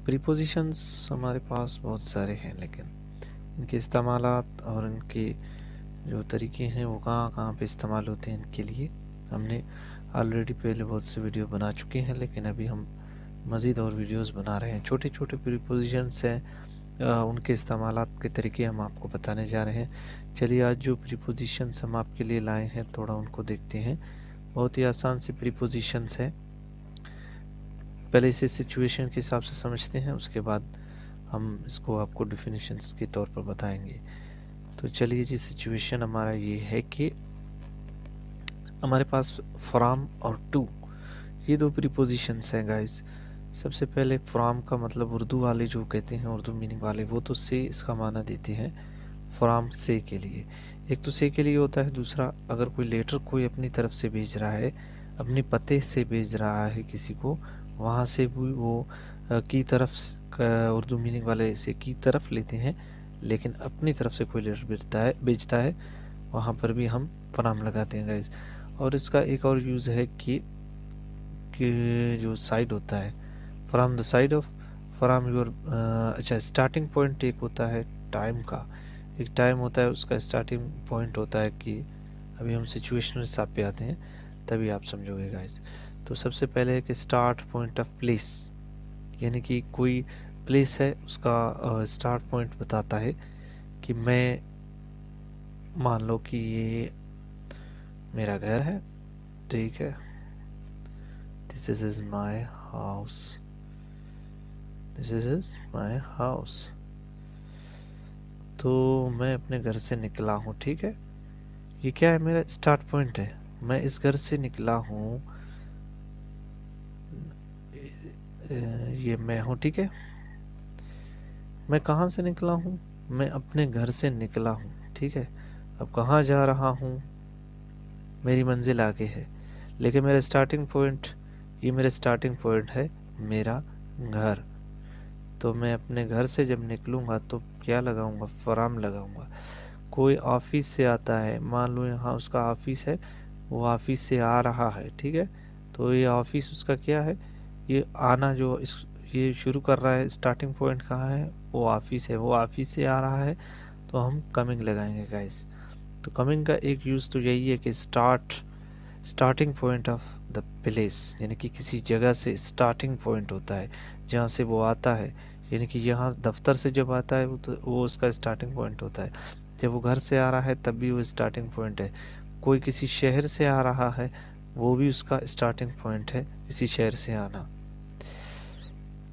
Prepositions हमारे पास बहुत सारे हैं, लेकिन इनके इस्तेमालात और इनके जो तरीके हैं वो कहाँ कहाँ पे इस्तेमाल होते हैं इनके लिए हमने ऑलरेडी पहले बहुत से वीडियो बना चुके हैं, लेकिन अभी हम मज़ीद और वीडियोस बना रहे हैं। छोटे छोटे प्रीपोजिशंस हैं, उनके इस्तेमालात के तरीके हम आपको बताने जा रहे हैं। चलिए आज जो प्रीपोजिशंस हम आपके लिए लाए हैं थोड़ा उनको देखते हैं। बहुत ही आसान से प्रीपोजिशंस हैं। पहले इसे सिचुएशन के हिसाब से समझते हैं, उसके बाद हम इसको आपको डेफिनेशंस के तौर पर बताएंगे। तो चलिए जी, सिचुएशन हमारा ये है कि हमारे पास फ्रॉम और टू ये दो प्रीपोजिशंस हैं गाइस। सबसे पहले फ्रॉम का मतलब उर्दू वाले जो कहते हैं, उर्दू मीनिंग वाले, वो तो से इसका माना देते हैं फ्रॉम से के लिए। एक तो से के लिए होता है, दूसरा अगर कोई लेटर कोई अपनी तरफ से भेज रहा है, अपने पते से भेज रहा है किसी को, वहाँ से भी वो की तरफ का उर्दू मीनिंग वाले से की तरफ लेते हैं, लेकिन अपनी तरफ से कोई लेटर भेजता है वहाँ पर भी हम फ्रॉम लगाते हैं गाइस। और इसका एक और यूज़ है कि जो साइड होता है, from the side of, from your, अच्छा स्टार्टिंग पॉइंट एक होता है टाइम का, एक टाइम होता है उसका स्टार्टिंग पॉइंट होता है कि अभी हम सिचुएशनल हिसाब पे आते हैं तभी आप समझोगे गाइस। तो सबसे पहले है कि स्टार्ट पॉइंट ऑफ प्लेस, यानी कि कोई प्लेस है उसका स्टार्ट पॉइंट बताता है कि मैं मान लो कि ये मेरा घर है, ठीक है, this is my house, this is my house. तो मैं अपने घर से निकला हूँ, ठीक है, ये क्या है, मेरा स्टार्ट पॉइंट है, मैं इस घर से निकला हूँ, ये मैं हूँ, ठीक है। मैं कहाँ से निकला हूँ, मैं अपने घर से निकला हूँ, ठीक है। अब कहाँ जा रहा हूँ, मेरी मंजिल आगे है, लेकिन मेरा स्टार्टिंग पॉइंट, ये मेरा स्टार्टिंग पॉइंट है मेरा घर। तो मैं अपने घर से जब निकलूँगा तो क्या लगाऊंगा, फ्रॉम लगाऊंगा। कोई ऑफिस से आता है, मान लो यहाँ उसका ऑफिस है, वो ऑफिस से आ रहा है, ठीक है, तो ये ऑफिस उसका क्या है, ये आना जो इस ये शुरू कर रहा है, स्टार्टिंग पॉइंट कहाँ है, वो ऑफिस है, वो ऑफिस से आ रहा है, तो हम कमिंग लगाएंगे गाइस। तो कमिंग का एक यूज़ तो यही है कि starting point of the place, यानी कि किसी जगह से स्टार्टिंग पॉइंट होता है जहाँ से वो आता है, यानी कि यहाँ दफ्तर से जब आता है वो उसका स्टार्टिंग पॉइंट होता है। जब वो घर से आ रहा है तब भी वो स्टार्टिंग पॉइंट है। कोई किसी शहर से आ रहा है, वो भी उसका स्टार्टिंग पॉइंट है किसी शहर से आना।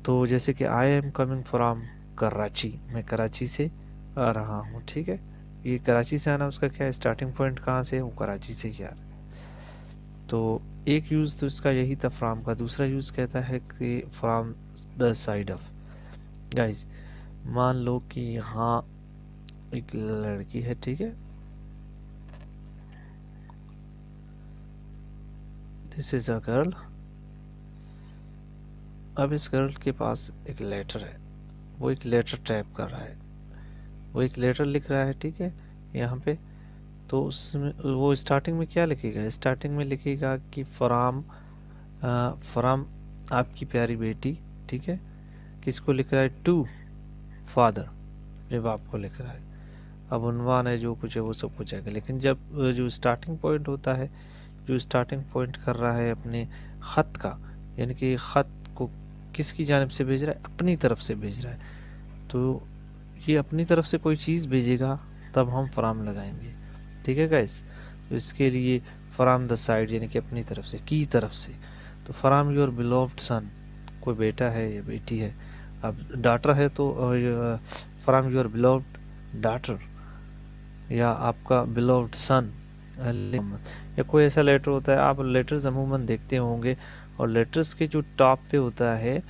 तो जैसे कि I am coming from Karachi, मैं कराची से आ रहा हूँ, ठीक है, ये कराची से आना उसका क्या है, स्टार्टिंग पॉइंट कहाँ से है, वो कराची से ही आ रहा है। तो एक यूज़ तो इसका यही था फ्रॉम का। दूसरा यूज़ कहता है कि from the side of. Guys मान लो कि यहाँ एक लड़की है, ठीक है, दिस इज अ गर्ल। अब इस गर्ल के पास एक लेटर है, वो एक लेटर टाइप कर रहा है, वो एक लेटर लिख रहा है, ठीक है, यहाँ पे। तो उसमें वो स्टार्टिंग में क्या लिखेगा, स्टार्टिंग में लिखेगा कि फ्रॉम आपकी प्यारी बेटी, ठीक है, किसको लिख रहा है, टू फादर, अपने बाप को लिख रहा है। अब उन्वान है, जो कुछ है वो सब कुछ आएगा, लेकिन जब जो स्टार्टिंग पॉइंट होता है, जो स्टार्टिंग पॉइंट कर रहा है अपने ख़त का, यानी कि ख़त को किसकी जानिब से भेज रहा है, अपनी तरफ से भेज रहा है, तो ये अपनी तरफ से कोई चीज़ भेजेगा तब हम फ्रॉम लगाएंगे, ठीक है गाइस। तो इसके लिए फ्रॉम द साइड, यानी कि अपनी तरफ से, की तरफ से। तो फ्रॉम योर बिलोव्ड सन, कोई बेटा है या बेटी है, अब डॉटर है तो फ्रॉम योर बिलोव्ड डॉटर, या आपका बिलोव्ड सन, या कोई ऐसा लेटर होता है, आप लेटर्स अमूमन देखते होंगे, और लेटर्स के जो टॉप पे होता है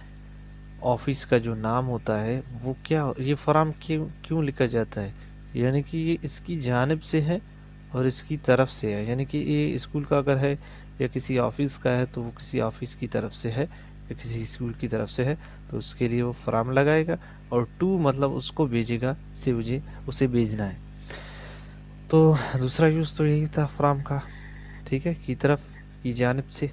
ऑफिस का जो नाम होता है, वो क्या, ये फ्रॉम क्यों क्यों लिखा जाता है, यानी कि ये इसकी जानिब से है और इसकी तरफ से है, यानी कि ये स्कूल का अगर है या किसी ऑफिस का है तो वो किसी ऑफिस की तरफ से है या किसी स्कूल की तरफ से है, तो उसके लिए वो फ्रॉम लगाएगा। और टू मतलब उसको भेजेगा, से मुझे उसे भेजना है। तो दूसरा यूज़ तो यही था फ्रॉम का, ठीक है, की तरफ, की जानिब से।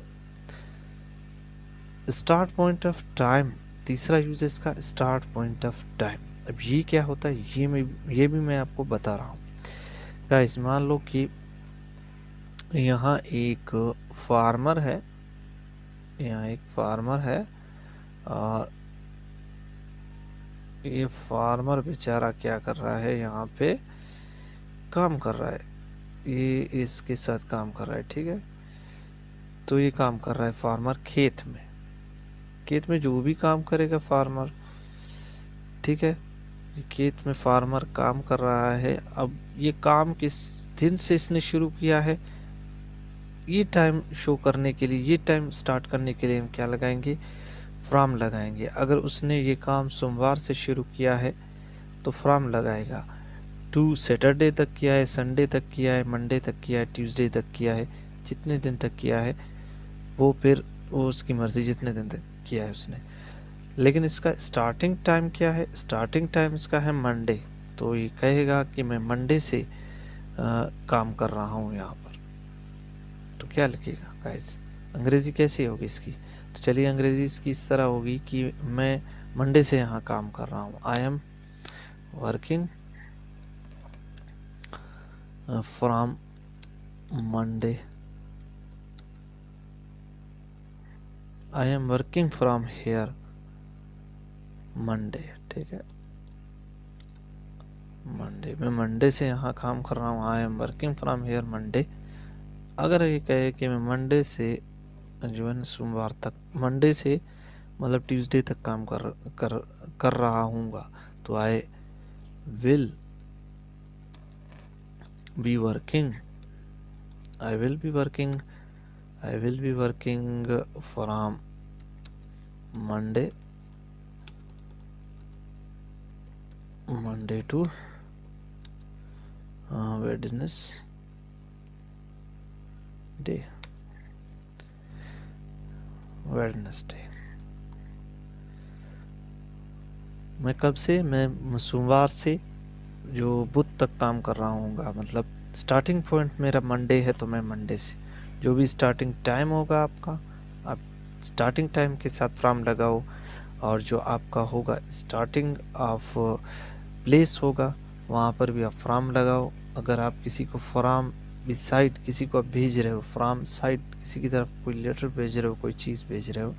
स्टार्ट पॉइंट ऑफ टाइम, तीसरा यूज है इसका स्टार्ट पॉइंट ऑफ टाइम। अब ये क्या होता है ये भी मैं आपको बता रहा हूँ गाइस। मान लो कि यहाँ एक फार्मर है, और ये फार्मर बेचारा क्या कर रहा है, यहाँ पे काम कर रहा है, ये इसके साथ काम कर रहा है, ठीक है। तो ये काम कर रहा है फार्मर खेत में जो भी काम करेगा फार्मर, ठीक है। खेत में फार्मर काम कर रहा है। अब ये काम किस दिन से इसने शुरू किया है, ये टाइम शो करने के लिए, ये टाइम स्टार्ट करने के लिए हम क्या लगाएंगे, फ्रॉम लगाएंगे। अगर उसने ये काम सोमवार से शुरू किया है तो फ्रॉम लगाएगा। टू सैटरडे तक किया है, संडे तक किया है, मंडे तक किया है, ट्यूसडे तक किया है, जितने दिन तक किया है वो फिर वो उसकी मर्जी, जितने दिन तक किया है उसने। लेकिन इसका स्टार्टिंग टाइम क्या है, स्टार्टिंग टाइम इसका है मंडे। तो ये कहेगा कि मैं मंडे से काम कर रहा हूँ यहाँ पर। तो क्या लिखेगा गाइस, अंग्रेजी कैसी होगी इसकी? तो चलिए अंग्रेजी इसकी इस तरह होगी कि मैं मंडे से यहाँ काम कर रहा हूँ। I am working from Monday, I am working from here Monday, ठीक है। मंडे, मैं मंडे से यहाँ काम कर रहा हूँ। I am working from here Monday. अगर ये कहे कि मैं मंडे से जो है सोमवार तक, मंडे से मतलब ट्यूसडे तक काम कर रहा हूँगा, तो I will be working from Monday to Wednesday. मैं कब से, मैं सोमवार से जो बुध तक काम कर रहा हूँगा, मतलब स्टार्टिंग पॉइंट मेरा मंडे है तो मैं मंडे से, जो भी स्टार्टिंग टाइम होगा आपका, आप स्टार्टिंग टाइम के साथ फ्रॉम लगाओ। और जो आपका होगा स्टार्टिंग ऑफ प्लेस होगा, वहाँ पर भी आप फ्रॉम लगाओ। अगर आप किसी को फ्रॉम साइड, किसी को आप भेज रहे हो फ्रॉम साइड, किसी की तरफ कोई लेटर भेज रहे हो, कोई चीज़ भेज रहे हो,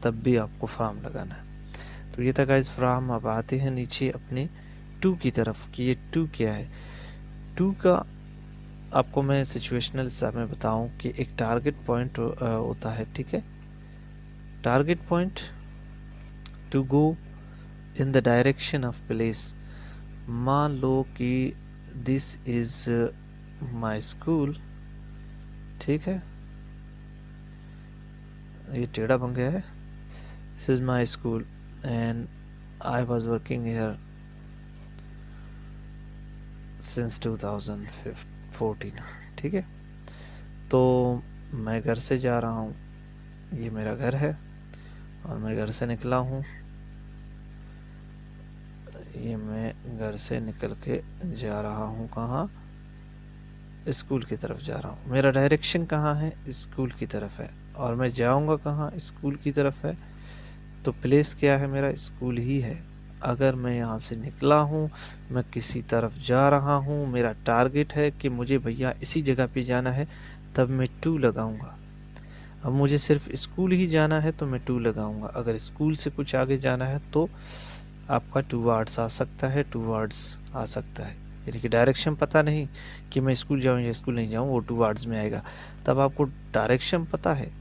तब भी आपको फ्रॉम लगाना है। तो ये था गाइस फ्रॉम। अब आते हैं नीचे अपने टू की तरफ कि ये टू क्या है। टू का आपको मैं सिचुएशनल हिसाब में बताऊं कि एक टारगेट पॉइंट होता है, ठीक है। Target point to go in the direction of place. मान लो कि दिस इज माई स्कूल, ठीक है, ये टेढ़ा बन गया है। This is my school and I was working here since 2014, ठीक है। तो मैं घर से जा रहा हूँ, ये मेरा घर है, और मैं घर से निकला हूँ, ये मैं घर से निकल के जा रहा हूँ कहाँ, स्कूल की तरफ जा रहा हूँ। मेरा डायरेक्शन कहाँ है, स्कूल की तरफ है, और मैं जाऊँगा कहाँ, स्कूल की तरफ है। तो प्लेस क्या है, मेरा स्कूल ही है। अगर मैं यहाँ से निकला हूँ, मैं किसी तरफ जा रहा हूँ, मेरा टारगेट है कि मुझे भैया इसी जगह पे जाना है, तब मैं टू लगाऊंगा। अब मुझे सिर्फ स्कूल ही जाना है तो मैं टू लगाऊंगा। अगर स्कूल से कुछ आगे जाना है तो आपका टू वर्ड्स आ सकता है, टू वर्ड्स आ सकता है। यानी कि डायरेक्शन पता नहीं कि मैं स्कूल जाऊँ या स्कूल नहीं जाऊँ, वो टू वर्ड्स में आएगा। तब आपको डायरेक्शन पता है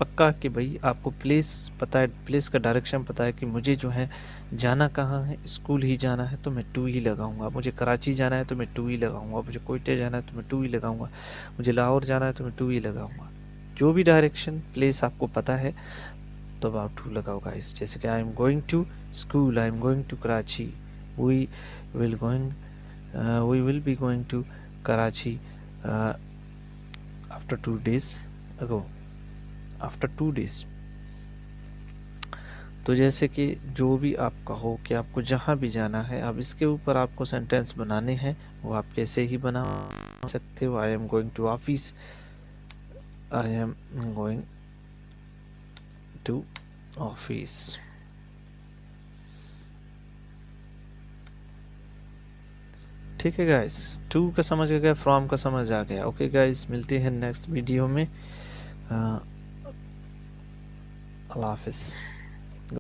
पक्का कि भाई आपको प्लेस पता है, प्लेस का डायरेक्शन पता है कि मुझे जो है जाना कहाँ है, स्कूल ही जाना है, तो मैं टू ही लगाऊंगा। मुझे कराची जाना है तो मैं टू ही लगाऊंगा। मुझे कोयटे जाना है तो मैं टू ही लगाऊंगा। मुझे लाहौर जाना है तो मैं टू ही लगाऊंगा। जो भी डायरेक्शन प्लेस आपको पता है तो आप टू लगाओ गाइस। जैसे कि I am going to school, I am going to Karachi, we will be going to Karachi after 2 days ago, after 2 days। तो जैसे कि जो भी आपका हो कि आपको जहाँ भी जाना है, अब इसके ऊपर आपको सेंटेंस बनाने हैं, वो आप कैसे ही बना सकते हो। I am going to office, I am going to office, ठीक है गाइस, टू का समझ आ गया, फ्रॉम का समझ आ गया। ओके गाइस, मिलते हैं नेक्स्ट वीडियो में। अल्लाह हाफिज़।